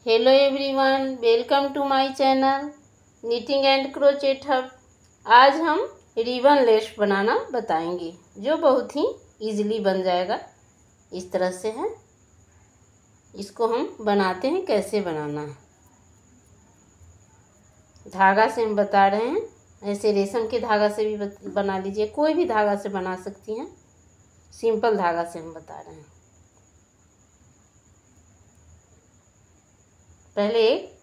Hello everyone, welcome to my channel knitting and crochet hub. आज हम ribbon less बनाना बताएंगे जो बहुत ही इजीली बन जाएगा। इस तरह से है, इसको हम बनाते हैं। कैसे बनाना है, धागा से हम बता रहे हैं। ऐसे रेशम के धागा से भी बना लीजिए, कोई भी धागा से बना सकती हैं। सिंपल धागा से हम बता रहे हैं। पहले एक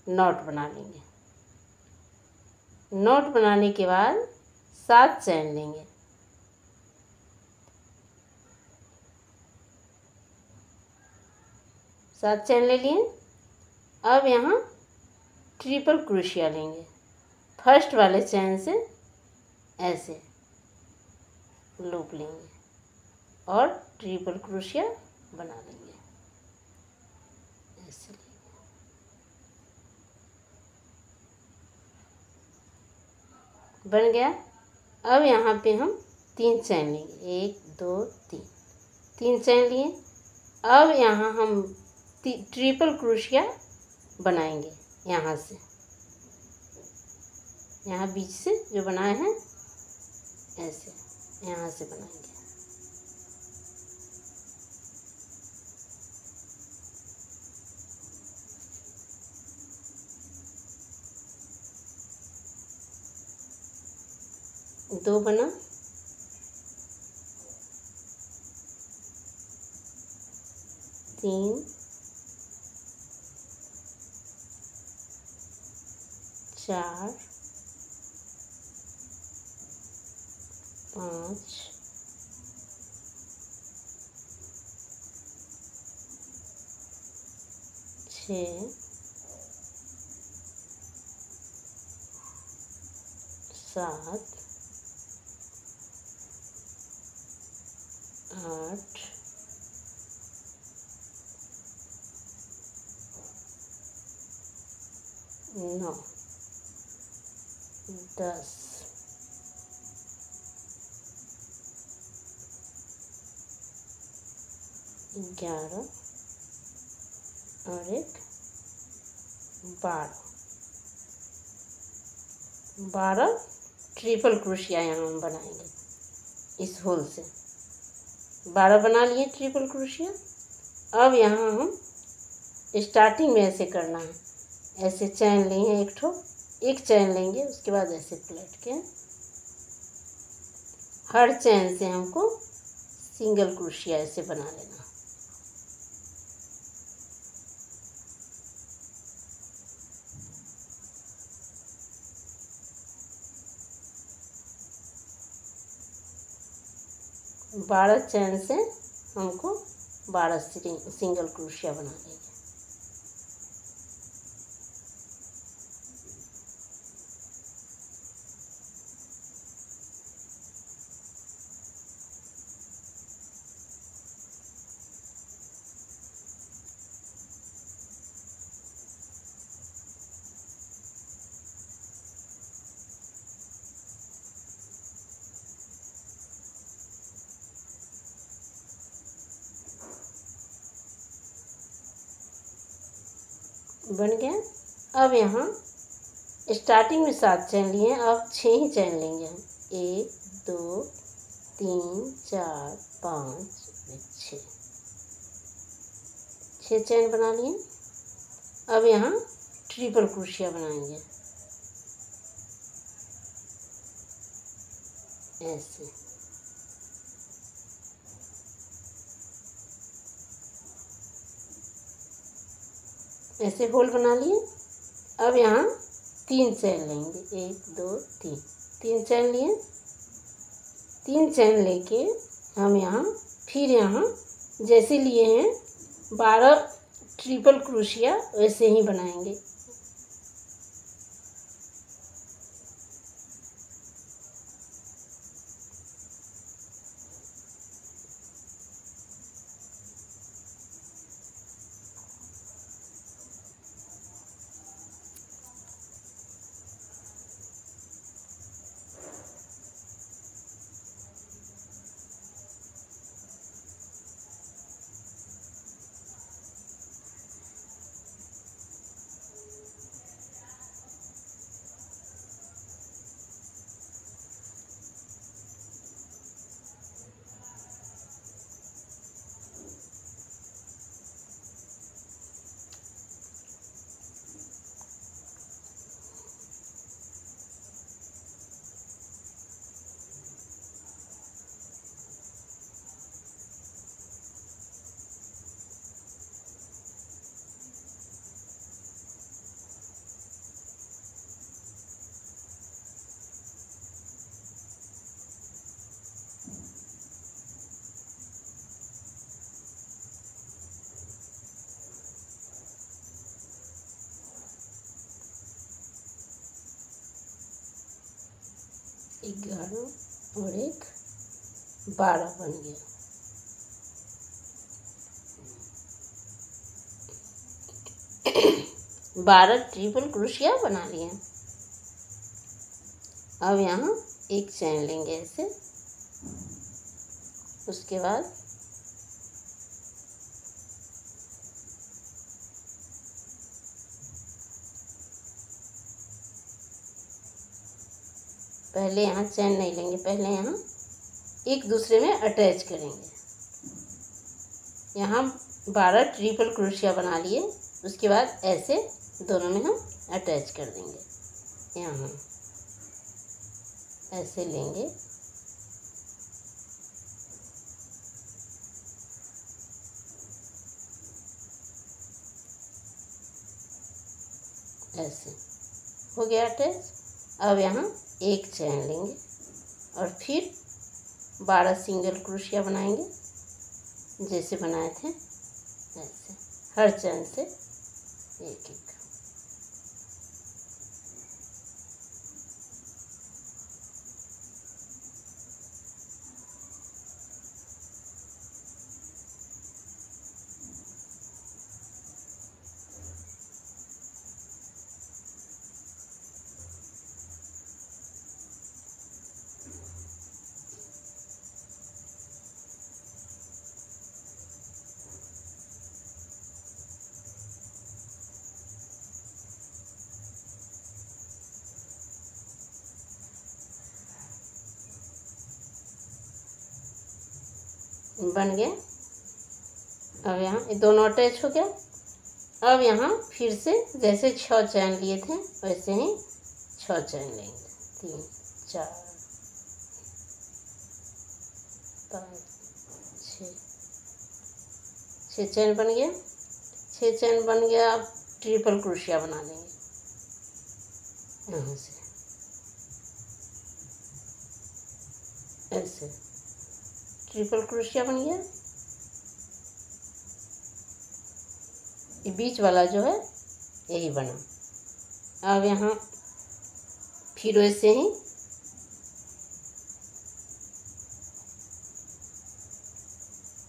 नॉट बना लेंगे। नॉट बनाने के बाद 7 चैन लेंगे। सात चैन ले लिए। अब यहाँ ट्रिपल क्रोशिया लेंगे। फर्स्ट वाले चैन से ऐसे लूप लेंगे और ट्रिपल क्रोशिया बना लेंगे। ऐसे बन गया। अब यहाँ पे हम 3 चैन लेंगे। 1 2 3, 3 चैन लिए। अब यहाँ हम ट्रिपल क्रोशिया बनाएंगे। यहाँ से, यहाँ बीच से जो बनाए हैं ऐसे यहाँ से बनाएंगे। दो बना, तीन, चार, 5, 6, 7, 8, 9, 10, 11 और एक 12 ट्रिपल क्रोशिया यहाँ हम बनाएंगे। इस होल से 12 बना लिए ट्रिपल क्रोशिया। अब यहाँ हम स्टार्टिंग में ऐसे करना है। ऐसे चैन लेंगे, एक चैन लेंगे, उसके बाद ऐसे पलट के हर चैन से हमको सिंगल क्रोशिया ऐसे बना लेना। बारह चैन से हमको 12 सिंगल क्रोशिया बना लेंगे। बन गया। अब यहाँ स्टार्टिंग में 7 चैन लिए, अब 6 ही चैन लेंगे हम। 1 2 3 4 5 6, 6 चैन बना लिए। अब यहाँ ट्रिपल क्रोशिया बनाएंगे ऐसे। ऐसे होल बना लिए। अब यहाँ 3 चैन लेंगे। 1 2 3, 3 चैन लिए। 3 चैन लेके हम यहाँ फिर यहाँ जैसे लिए हैं 12 ट्रिपल क्रोशिया वैसे ही बनाएंगे। 11 और एक 12 बन गया। बारह ट्रिपल क्रोशिया बना लिए। अब यहाँ एक चैन लेंगे ऐसे, उसके बाद पहले यहाँ चैन नहीं लेंगे, पहले यहाँ एक दूसरे में अटैच करेंगे। यहाँ 12 ट्रिपल क्रोशिया बना लिए, उसके बाद ऐसे दोनों में हम अटैच कर देंगे। यहाँ ऐसे लेंगे, ऐसे हो गया अटैच। अब यहाँ एक चैन लेंगे और फिर 12 सिंगल क्रोशिया बनाएंगे जैसे बनाए थे ऐसे, हर चैन से एक एक। बन गया। अब यहाँ ये दोनों अटैच हो गया। अब यहाँ फिर से जैसे 6 चैन लिए थे वैसे ही 6 चैन लेंगे। 3 4 5 6 चैन बन गया। 6 चैन बन गया। अब ट्रिपल क्रोशिया बना लेंगे यहाँ से ऐसे, ट्रिपल क्रोशिया बन गया। ये बीच वाला जो है यही बना। अब यहाँ फिर वैसे ही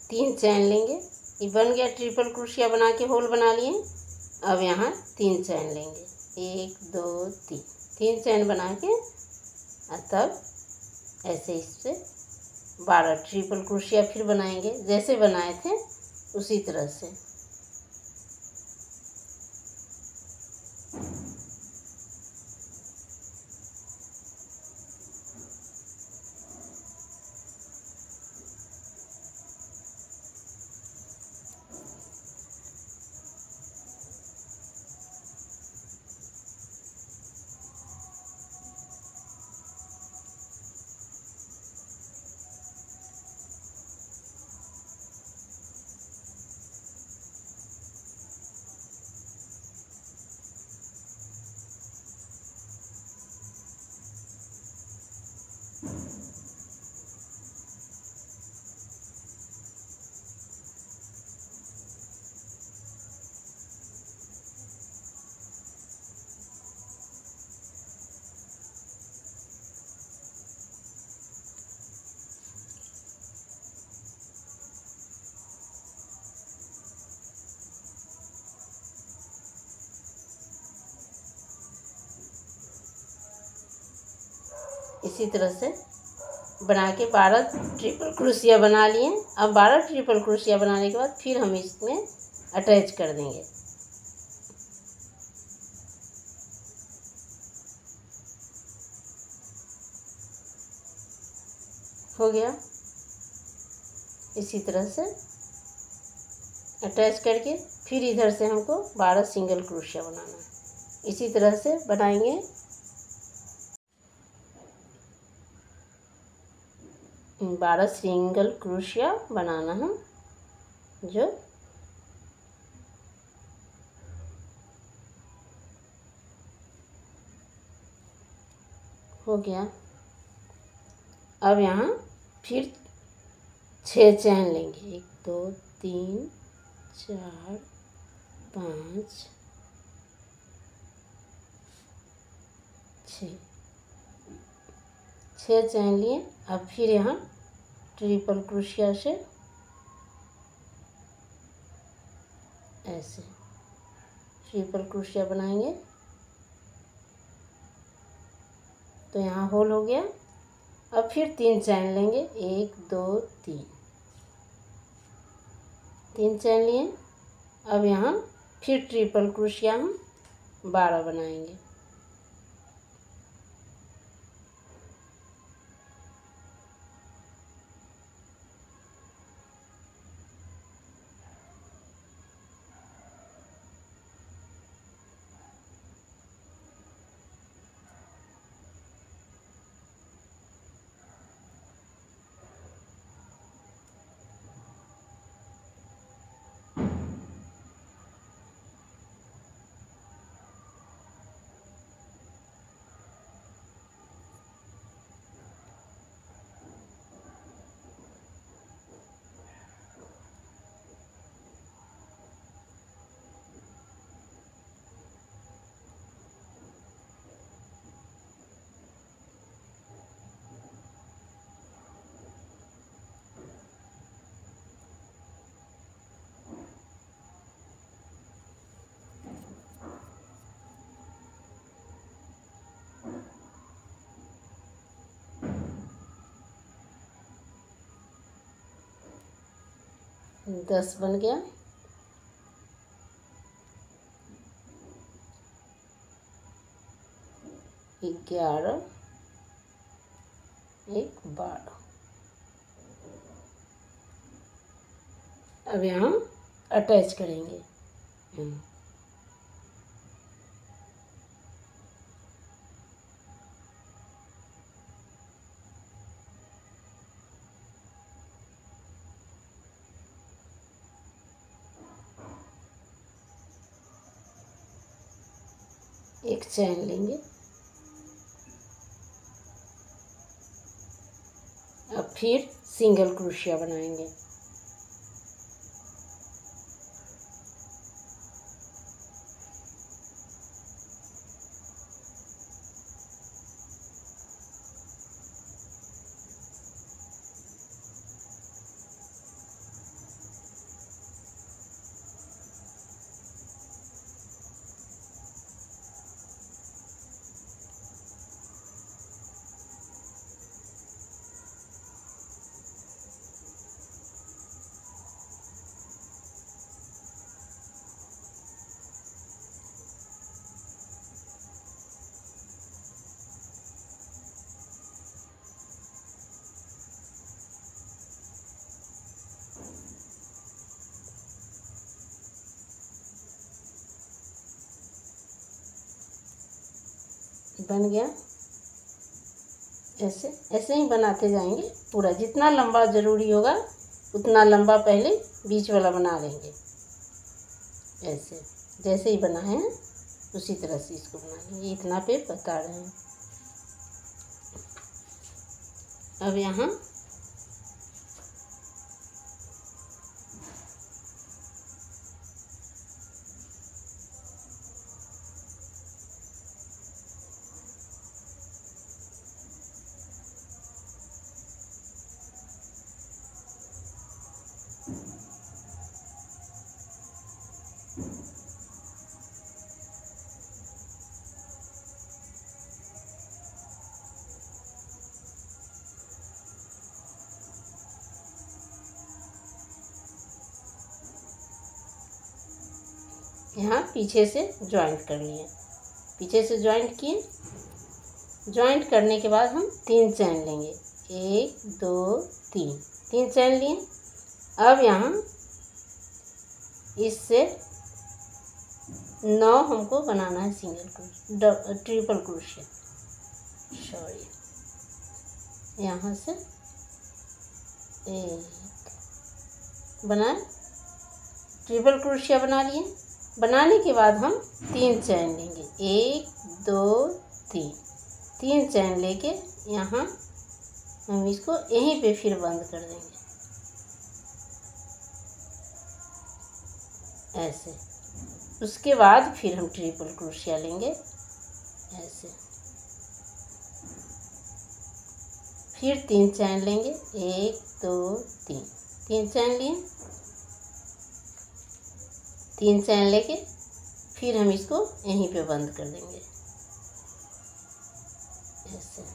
3 चैन लेंगे। ये बन गया ट्रिपल क्रोशिया बना के होल बना लिए। अब यहाँ 3 चैन लेंगे, 1 2 3, 3 चैन बना के तब ऐसे इससे 12 ट्रिपल क्रोशिया फिर बनाएंगे जैसे बनाए थे उसी तरह से। इसी तरह से बना के 12 ट्रिपल क्रोशिया बना लिए। अब 12 ट्रिपल क्रोशिया बनाने के बाद फिर हम इसमें अटैच कर देंगे। हो गया। इसी तरह से अटैच करके फिर इधर से हमको 12 सिंगल क्रोशिया बनाना है। इसी तरह से बनाएंगे। 12 सिंगल क्रोशिया बनाना है जो हो गया। अब यहाँ फिर 6 चैन लेंगे, 1 2 3 4 5 6 6 चैन लिए। अब फिर यहाँ ट्रिपल क्रोशिया से ऐसे ट्रिपल क्रोशिया बनाएंगे तो यहाँ होल हो गया। अब फिर 3 चैन लेंगे, 1 2 3, 3 चैन लिए। अब यहाँ फिर ट्रिपल क्रोशिया हम 12 बनाएंगे। दस बन गया। ग्यारह, 1 12। अब यहाँ अटैच करेंगे। एक चैन लेंगे। अब फिर सिंगल क्रोशिया बनाएंगे। बन गया। ऐसे ऐसे ही बनाते जाएंगे पूरा। जितना लंबा ज़रूरी होगा उतना लंबा पहले बीच वाला बना लेंगे। ऐसे जैसे ही बना है उसी तरह से इसको बना लेंगे। इतना पे बता रहे हैं। अब यहाँ पीछे से जॉइंट कर लिए। पीछे से जॉइंट किए। जॉइंट करने के बाद हम 3 चैन लेंगे, 1 2 3, 3 चैन लिए। अब यहाँ इससे 9 हमको बनाना है सिंगल ट्रिपल क्रोशिया। सॉरी, यहाँ से 1 बनाए, ट्रिपल क्रोशिया बना लिए। बनाने के बाद हम 3 चैन लेंगे, 1 2 3, 3 चैन लेके यहाँ हम इसको यहीं पे फिर बंद कर देंगे ऐसे। उसके बाद फिर हम ट्रिपल क्रोशिया लेंगे ऐसे। फिर 3 चैन लेंगे, 1 2 3, 3 चैन लिए, 3 चैन लेके फिर हम इसको यहीं पे बंद कर देंगे ऐसे।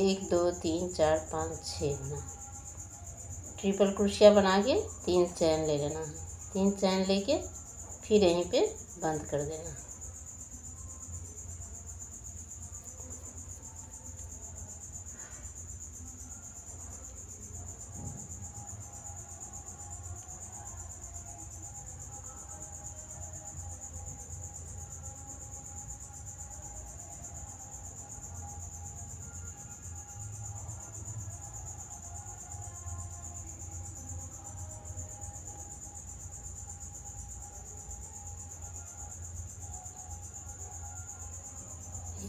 1 2 3 4 5 6 बना, ट्रिपल क्रोशिया बना के 3 चैन ले लेना है, 3 चैन लेके फिर यहीं पे बंद कर देना।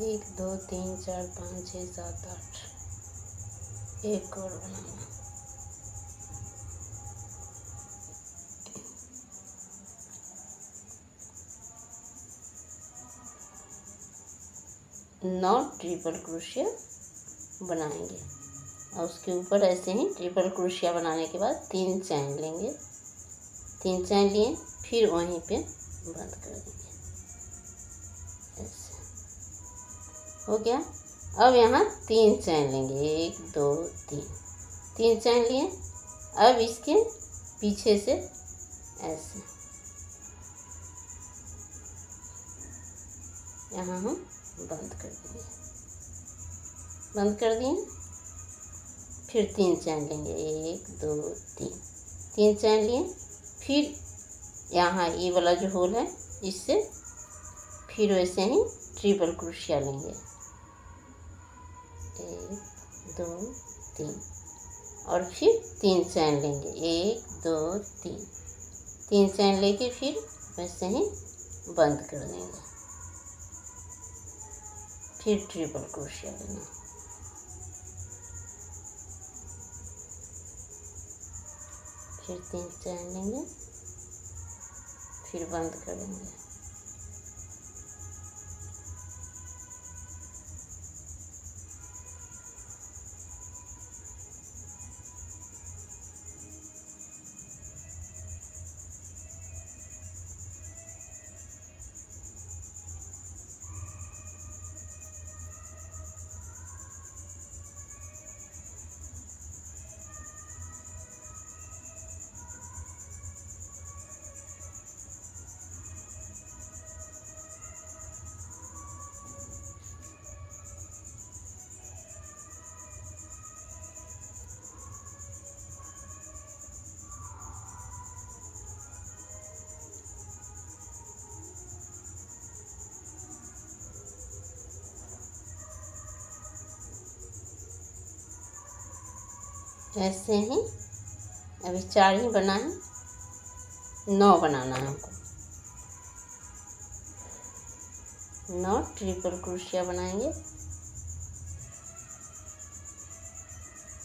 एक 2 3 4 5 6 7 8, एक और बनाना। नौ ट्रिपल क्रोशिया बनाएंगे और उसके ऊपर ऐसे ही ट्रिपल क्रोशिया बनाने के बाद 3 चैन लेंगे, 3 चैन लिए फिर वहीं पे बंद कर देंगे ऐसे। हो गया। अब यहाँ 3 चैन लेंगे, 1 2 3, 3 चैन लिए। अब इसके पीछे से ऐसे यहाँ हम बंद कर देंगे, बंद कर दिए। फिर 3 चैन लेंगे, 1 2 3, 3 चैन लिए। फिर यहाँ ये वाला जो होल है इससे फिर वैसे ही ट्रिपल क्रोशिया लेंगे, 1 2 3 और फिर 3 चैन लेंगे, 1 2 3, 3 चैन लेके फिर वैसे ही बंद कर देंगे। फिर ट्रिपल क्रोशिया लेना, फिर 3 चैन लेंगे, फिर बंद करेंगे। ऐसे ही अभी 4 ही बना है, 9 बनाना है हमको। 9 ट्रिपल क्रोशिया बनाएंगे।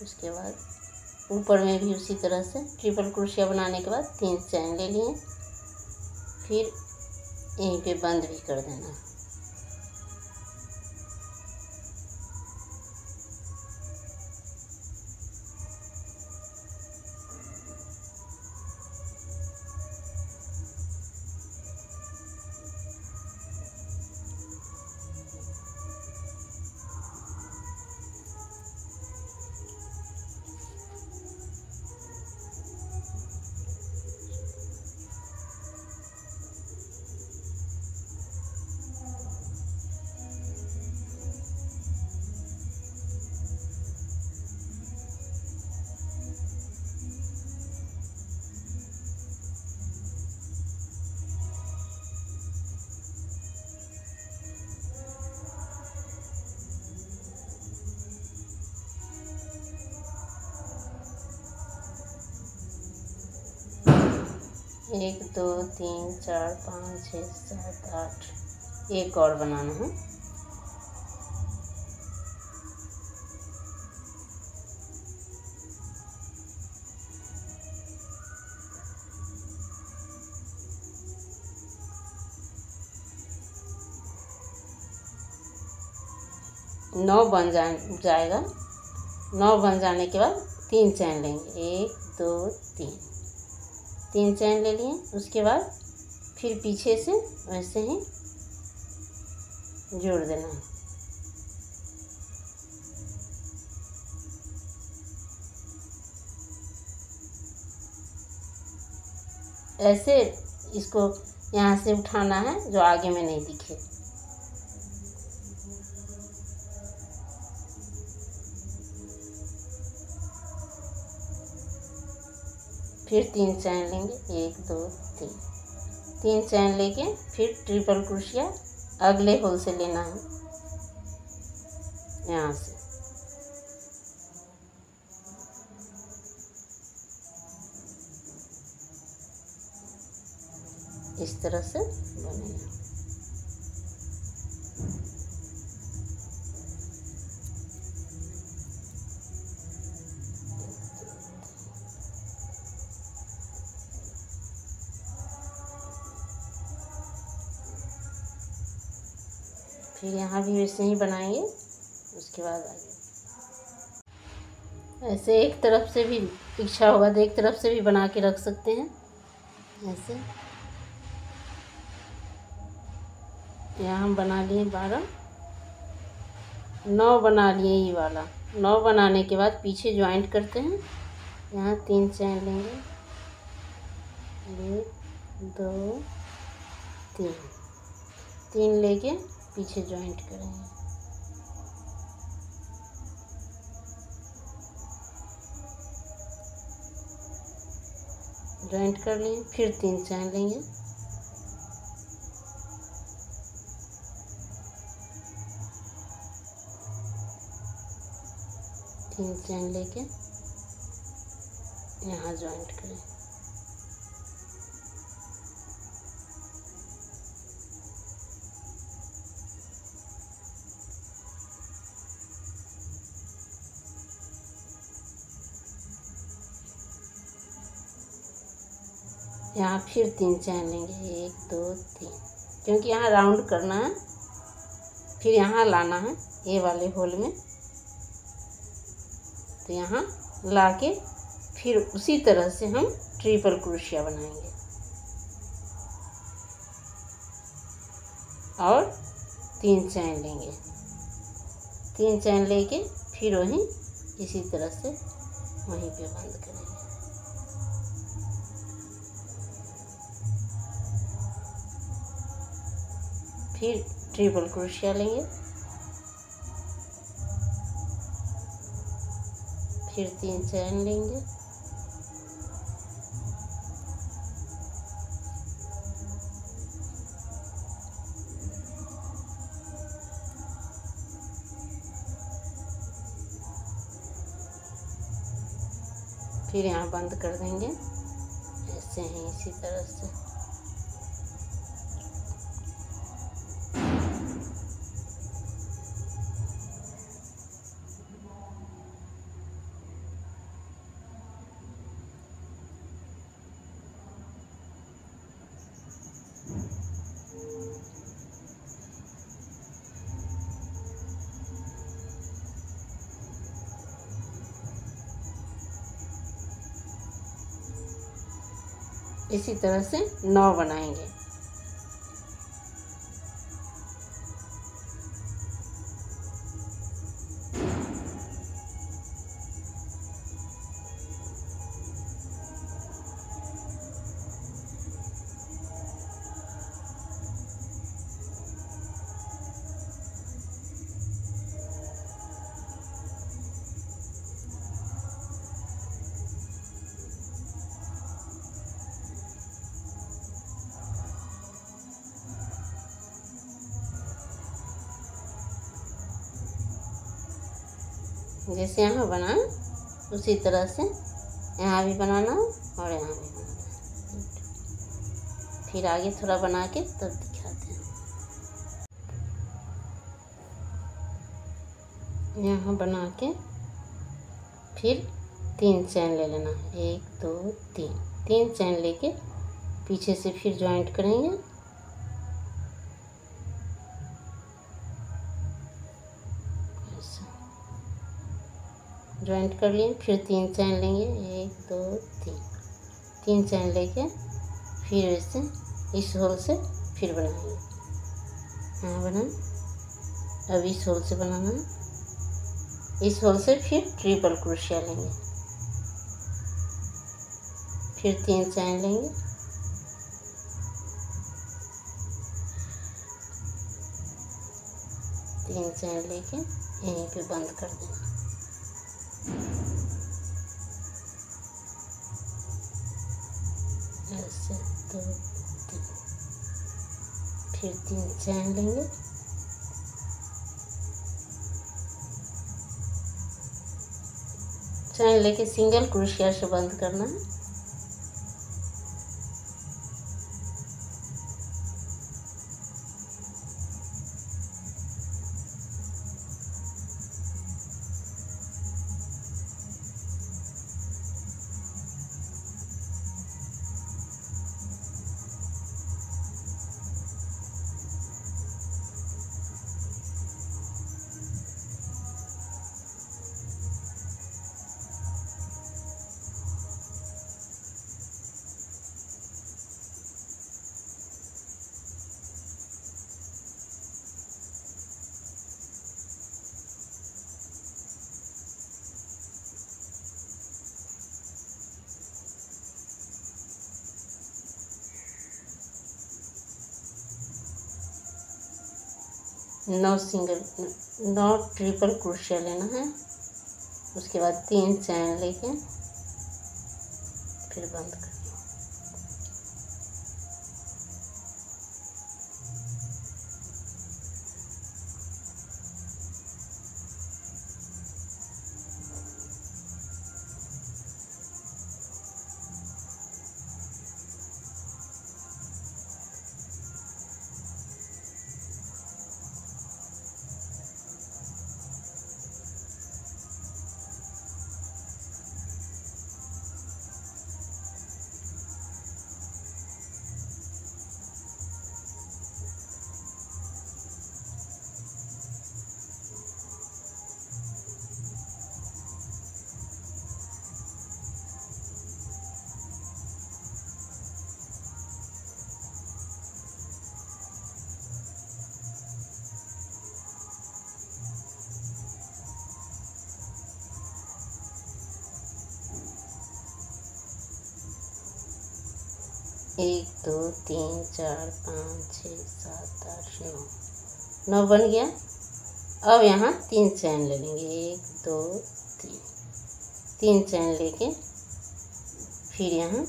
उसके बाद ऊपर में भी उसी तरह से ट्रिपल क्रोशिया बनाने के बाद 3 चैन ले लिए, फिर यहीं पे बंद भी कर देना। 1 2 3 4 5 6 7 8 एक और बनाना है। नौ बन जाएगा। 9 बन जाने के बाद 3 चैन लेंगे। 1 2 3 चैन ले लिए। उसके बाद फिर पीछे से वैसे ही जोड़ देना है। ऐसे इसको यहाँ से उठाना है जो आगे में नहीं दिखे। फिर 3 चैन लेंगे। 1 2 3 चैन लेके फिर ट्रिपल क्रोशिया अगले होल से लेना है यहाँ से। इस तरह से बनेगा। फिर यहाँ भी वैसे ही बनाएंगे। उसके बाद आगे ऐसे एक तरफ से भी इच्छा होगा तो एक तरफ से भी बना के रख सकते हैं। ऐसे यहाँ हम बना लिए 12, 9 बना लिए ये वाला। 9 बनाने के बाद पीछे ज्वाइंट करते हैं। यहाँ 3 चैन लेंगे। 1 2 3 लेके पीछे ज्वाइंट करेंगे। ज्वाइंट कर लिए। फिर 3 चैन लेंगे। तीन चैन लेके यहाँ ज्वाइंट करें। यहाँ फिर 3 चैन लेंगे। 1 2 3 क्योंकि यहाँ राउंड करना है। फिर यहाँ लाना है ये वाले होल में। तो यहाँ लाके फिर उसी तरह से हम ट्रिपल क्रोशिया बनाएंगे और 3 चैन लेंगे। 3 चैन लेके फिर वहीं इसी तरह से वहीं पे बंद करेंगे। फिर ट्रिपल क्रोशिया लेंगे। फिर 3 चैन लेंगे। फिर यहाँ बंद कर देंगे। ऐसे ही इसी तरह से इसी तरह से 9 बनाएंगे। जैसे यहाँ बना उसी तरह से यहाँ भी बनाना और यहाँ भी बनाना। फिर आगे थोड़ा बना के तब दिखाते हैं। यहाँ बना के फिर 3 चैन ले लेना, 1 2 3 चैन लेके पीछे से फिर जॉइंट करेंगे। जॉइंट कर लिए, फिर 3 चैन लेंगे, 1 2 3 चैन लेके फिर ऐसे इस होल से फिर बनाएंगे। हाँ बनाए। अब इस होल से बनाना है, इस होल से फिर ट्रिपल क्रोशिया लेंगे, फिर 3 चैन लेंगे, तीन चैन लेके यहीं पे बंद कर देना। ऐसे 2 3 फिर 3 चैन लेंगे, चैन लेके सिंगल क्रोशिया से बंद करना है। नौ ट्रिपल क्रोशिया लेना है। उसके बाद 3 चैन लेके फिर बंद कर। एक 2 3 4 5 6 7 8 9 बन गया। अब यहाँ 3 चैन ले लेंगे, 1 2 3 चैन लेके फिर यहाँ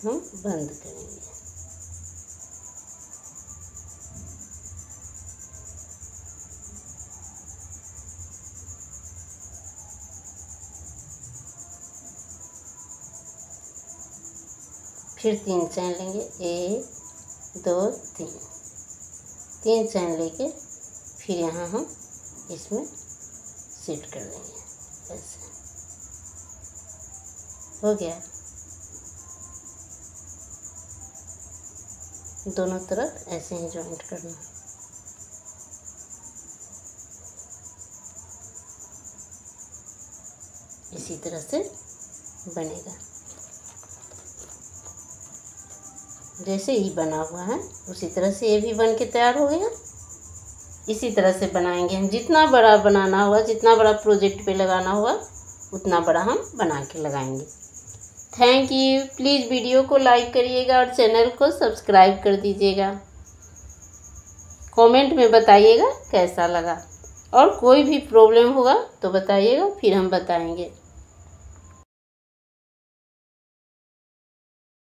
हम बंद करेंगे। फिर 3 चैन लेंगे, 1 2 3 चैन लेके फिर यहाँ हम इसमें सेट कर देंगे। ऐसे हो गया। दोनों तरफ ऐसे ही जॉइंट करना। इसी तरह से बनेगा, जैसे ही बना हुआ है उसी तरह से ये भी बन के तैयार हो गया। इसी तरह से बनाएंगे हम। जितना बड़ा बनाना होगा, जितना बड़ा प्रोजेक्ट पे लगाना होगा उतना बड़ा हम बना के लगाएंगे। Thank you. प्लीज़ वीडियो को लाइक करिएगा और चैनल को सब्सक्राइब कर दीजिएगा। कमेंट में बताइएगा कैसा लगा, और कोई भी प्रॉब्लम होगा तो बताइएगा, फिर हम बताएंगे।